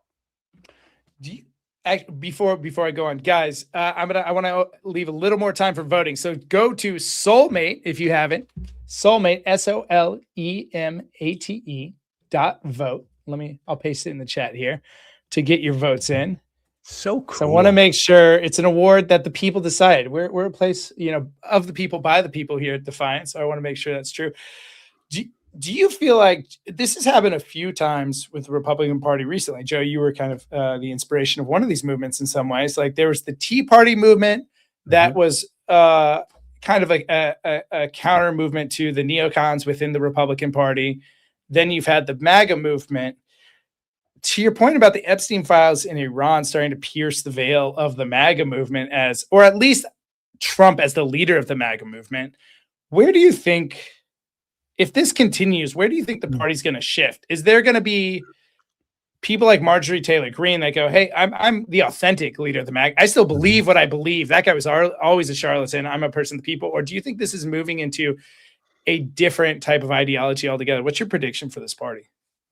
Before I go on, guys, I want to leave a little more time for voting. So go to Soulmate if you haven't. Soulmate, SOLEMATE.vote. I'll paste it in the chat here to get your votes in. So cool. So I want to make sure it's an award that the people decide. We're a place, of the people, by the people here at Defiance. So I want to make sure that's true. Do you feel like this has happened a few times with the Republican Party recently? Joe, you were kind of the inspiration of one of these movements in some ways. Like there was the Tea Party movement that was kind of a counter movement to the neocons within the Republican Party. Then you've had the MAGA movement. To your point about the Epstein files in Iran starting to pierce the veil of the MAGA movement or at least Trump as the leader of the MAGA movement, where do you think, if this continues, where do you think the party's going to shift? Is there going to be people like Marjorie Taylor Greene that go, hey, I'm the authentic leader of the MAGA. I still believe what I believe. That guy was always a charlatan. I'm a person of the people. Or do you think this is moving into a different type of ideology altogether. What's your prediction for this party?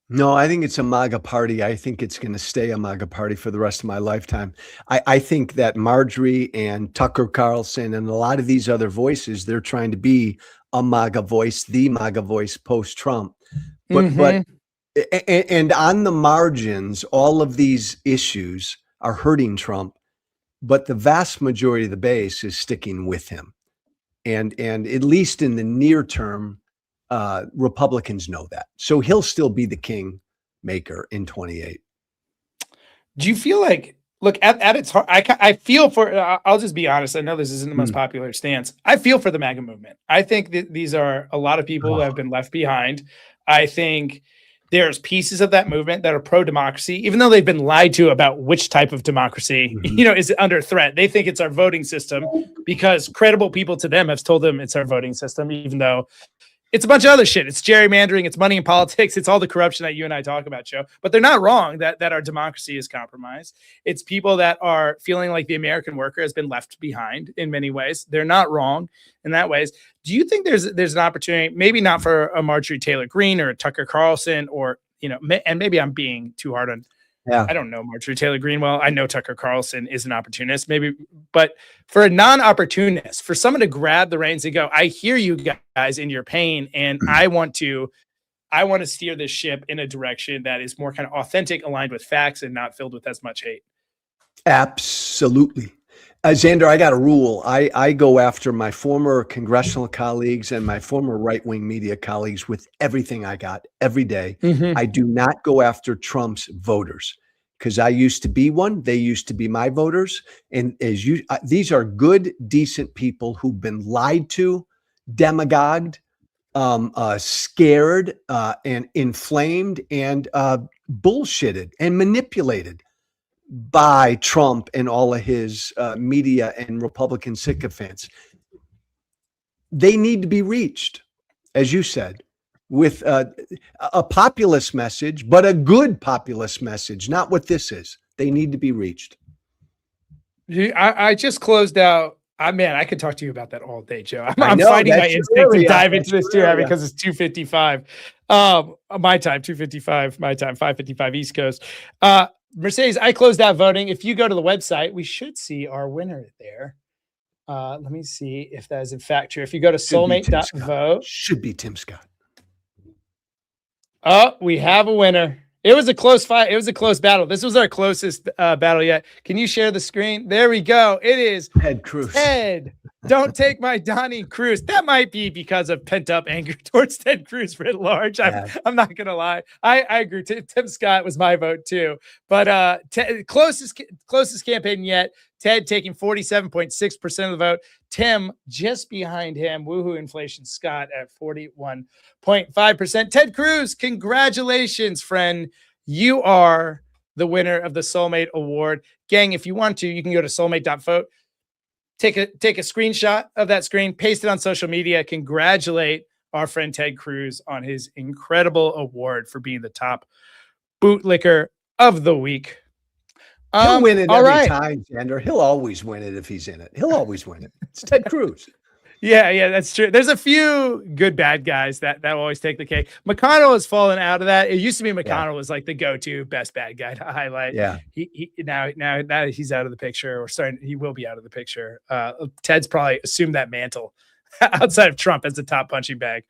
No, I think it's a MAGA party. I think it's going to stay a MAGA party for the rest of my lifetime. I think that Marjorie and Tucker Carlson and a lot of these other voices, they're trying to be a MAGA voice, the MAGA voice post-Trump. But and on the margins, all of these issues are hurting Trump, but the vast majority of the base is sticking with him. And at least in the near term, Republicans know that. So he'll still be the king maker in 28. Do you feel like, look, at its heart, I feel for, I'll just be honest. I know this isn't the most popular stance. I feel for the MAGA movement. I think that these are a lot of people who have been left behind. I think there's pieces of that movement that are pro-democracy, even though they've been lied to about which type of democracy, is under threat. They think it's our voting system because credible people to them have told them it's our voting system, even though it's a bunch of other shit. It's gerrymandering. It's money in politics. It's all the corruption that you and I talk about, Joe. But they're not wrong that our democracy is compromised. It's people that are feeling like the American worker has been left behind in many ways. They're not wrong in that ways. Do you think there's an opportunity, maybe not for a Marjorie Taylor Greene or a Tucker Carlson or, and maybe I'm being too hard on, I don't know Marjorie Taylor Greene well. I know Tucker Carlson is an opportunist, maybe, but for a non-opportunist, for someone to grab the reins and go, I hear you guys in your pain, and I want to steer this ship in a direction that is more kind of authentic, aligned with facts, and not filled with as much hate. Absolutely. Xander, I got a rule. I go after my former congressional colleagues and my former right-wing media colleagues with everything I got every day. I do not go after Trump's voters because I used to be one. They used to be my voters. And these are good, decent people who've been lied to, demagogued, scared, and inflamed, and bullshitted and manipulated by Trump and all of his media and Republican sycophants. They need to be reached, as you said, with a populist message, but a good populist message, not what this is. They need to be reached. I just closed out. Man, I could talk to you about that all day, Joe. I'm fighting my instinct to dive into this too, because it's 2:55 my time, 2:55 my time, 5:55 East Coast. Mercedes, I closed out voting. If you go to the website, we should see our winner there. Let me see if that is in fact true. If you go to soulmate.vote, should be Tim Scott. Oh, we have a winner. It was a close fight. It was a close battle. This was our closest battle yet. Can you share the screen? There we go. It is Ted Cruz. Ted, don't take my Donnie Cruz. That might be because of pent up anger towards Ted Cruz writ large. I'm not going to lie. I agree. Tim Scott was my vote too. But closest campaign yet. Ted taking 47.6% of the vote. Tim just behind him. Woohoo inflation Scott at 41.5%. Ted Cruz, congratulations, friend. You are the winner of the Soulmate Award. Gang, if you want to, you can go to soulmate.vote. Take a screenshot of that screen, paste it on social media. Congratulate our friend Ted Cruz on his incredible award for being the top bootlicker of the week. He'll win it every time, Xander. He'll always win it if he's in it. He'll always win it. It's Ted Cruz. Yeah, that's true. There's a few good bad guys that always take the cake. McConnell has fallen out of that. It used to be McConnell was like the go-to best bad guy to highlight. Yeah. He now he's out of the picture, or starting. He will be out of the picture. Ted's probably assumed that mantle outside of Trump as the top punching bag.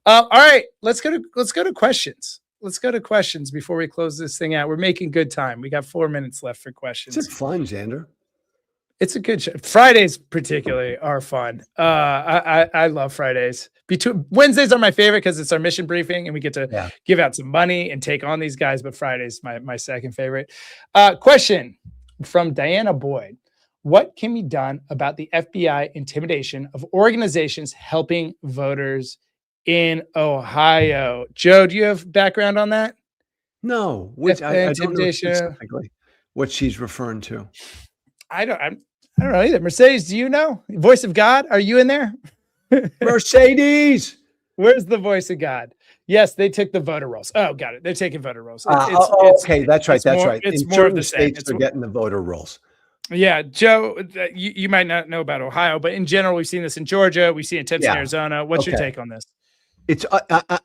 All right, let's go to questions. Let's go to questions before we close this thing out. We're making good time. We got 4 minutes left for questions. It's fun, Xander. It's a good show. Fridays particularly are fun. I love Fridays. Wednesdays are my favorite because it's our mission briefing and we get to give out some money and take on these guys. But Friday's my second favorite. Question from Diana Boyd. What can be done about the FBI intimidation of organizations helping voters in Ohio? Joe, do you have background on that? No, which I don't know specifically what she's referring to. I don't know either. Mercedes, do you know? Voice of God, are you in there? Mercedes, where's the voice of God? Yes, they took the voter rolls. Oh, got it. They're taking voter rolls. Okay, that's right. That's right. It's in more of the same. States are getting the voter rolls. Yeah, Joe, you might not know about Ohio, but in general, we've seen this in Georgia. We see it in Tips in Arizona. What's your take on this? It's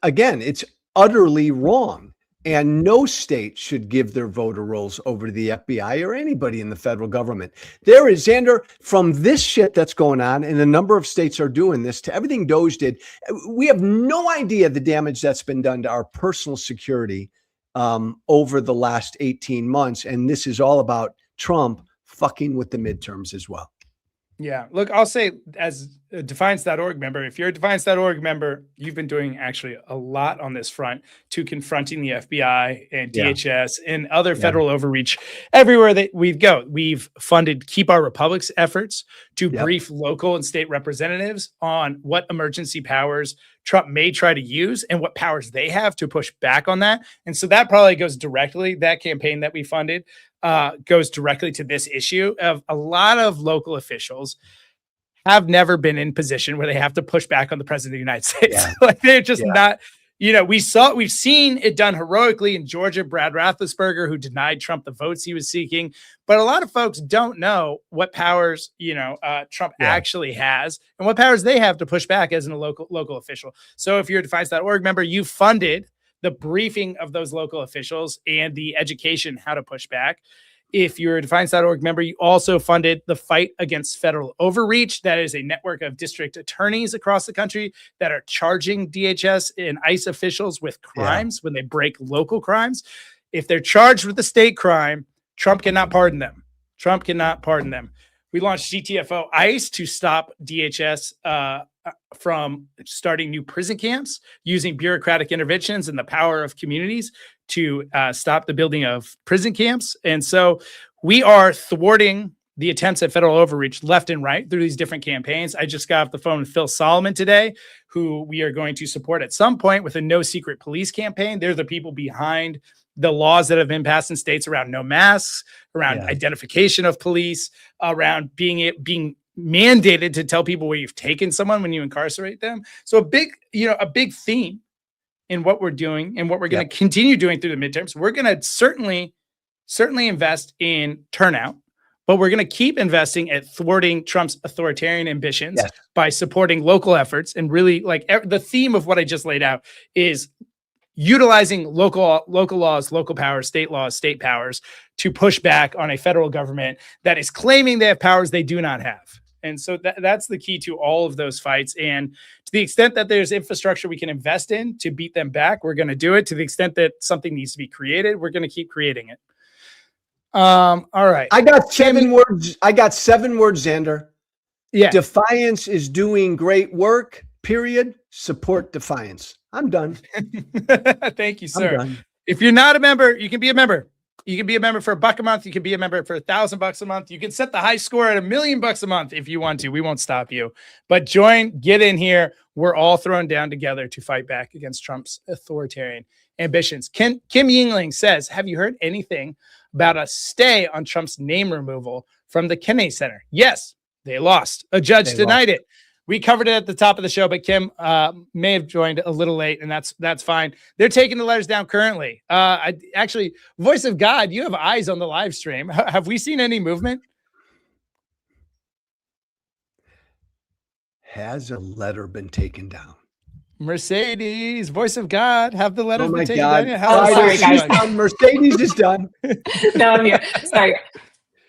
again, it's utterly wrong. And no state should give their voter rolls over to the FBI or anybody in the federal government. There is, Xander, from this shit that's going on, and a number of states are doing this, to everything Doge did, we have no idea the damage that's been done to our personal security over the last 18 months. And this is all about Trump fucking with the midterms as well. Yeah. Look, I'll say as a Defiance.org member, if you're a Defiance.org member, you've been doing actually a lot on this front to confronting the FBI and DHS and other federal overreach everywhere that we go. We've funded Keep Our Republic's efforts to brief local and state representatives on what emergency powers Trump may try to use and what powers they have to push back on that. And so that probably goes directly, that campaign that we funded goes directly to this issue of a lot of local officials have never been in position where they have to push back on the president of the United States. Like they're just not, we've seen it done heroically in Georgia, Brad Raffensperger, who denied Trump the votes he was seeking. But a lot of folks don't know what powers, Trump actually has and what powers they have to push back as a local official. So if you're a Defiance.org member, you funded the briefing of those local officials and the education how to push back. If you're a Defiance.org member, you also funded the fight against federal overreach. That is a network of district attorneys across the country that are charging DHS and ICE officials with crimes when they break local crimes. If they're charged with a state crime, Trump cannot pardon them. Trump cannot pardon them. We launched GTFO ICE to stop DHS from starting new prison camps, using bureaucratic interventions and the power of communities to stop the building of prison camps. And so we are thwarting the attempts at federal overreach left and right through these different campaigns. I just got off the phone with Phil Solomon today, who we are going to support at some point with a no secret police campaign. They're the people behind the laws that have been passed in states around no masks, around identification of police, around being mandated to tell people where you've taken someone when you incarcerate them. So a big theme in what we're doing and what we're going to continue doing through the midterms. We're going to certainly invest in turnout, but we're going to keep investing at thwarting Trump's authoritarian ambitions by supporting local efforts. And really, like the theme of what I just laid out is utilizing local laws, local powers, state powers to push back on a federal government that is claiming they have powers they do not have. And so that's the key to all of those fights. And to the extent that there's infrastructure we can invest in to beat them back, we're going to do it. To the extent that something needs to be created, we're going to keep creating it. All right. I got 7 words. Xander. Yeah. Defiance is doing great work, period. Support Defiance. I'm done. Thank you, sir. If you're not a member, you can be a member. You can be a member for $1 a month. You can be a member for $1,000 a month. You can set the high score at $1 million a month if you want to. We won't stop you. But join, get in here. We're all thrown down together to fight back against Trump's authoritarian ambitions. Kim Yingling says, have you heard anything about a stay on Trump's name removal from the Kennedy Center? Yes, they lost. A judge denied it. We covered it at the top of the show, but Kim may have joined a little late, and that's fine. They're taking the letters down currently. Actually, Voice of God, you have eyes on the live stream. Have we seen any movement? Has a letter been taken down? Mercedes, Voice of God, have the letters been taken down? Sorry, guys. Mercedes is done. No, I'm here. Sorry.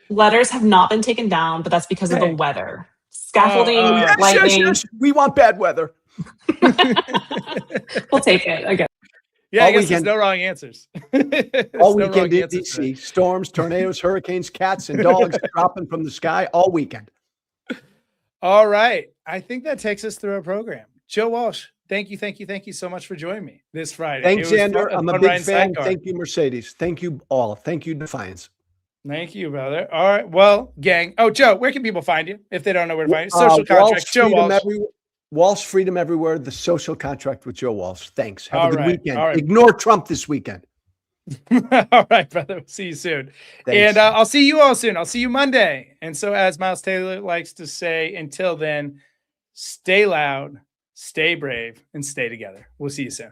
Letters have not been taken down, but that's because of the weather. Scaffolding, lightning. Yes. We want bad weather. We'll take it again. Yeah, I guess there's no wrong answers. All weekend in DC. Storms, tornadoes, hurricanes, cats, and dogs dropping from the sky all weekend. All right. I think that takes us through our program. Joe Walsh, thank you so much for joining me this Friday. Thanks, Xander. I'm a big fan. Thank you, Mercedes. Thank you all. Thank you, Defiance. Thank you, brother. All right. Well, gang. Oh, Joe, where can people find you if they don't know where to find you? Social Contract, Joe Walsh. Walsh Freedom Everywhere, the Social Contract with Joe Walsh. Thanks. Have a good weekend. Right. Ignore Trump this weekend. All right, brother. We'll see you soon. Thanks. And I'll see you all soon. I'll see you Monday. And so as Miles Taylor likes to say, until then, stay loud, stay brave, and stay together. We'll see you soon.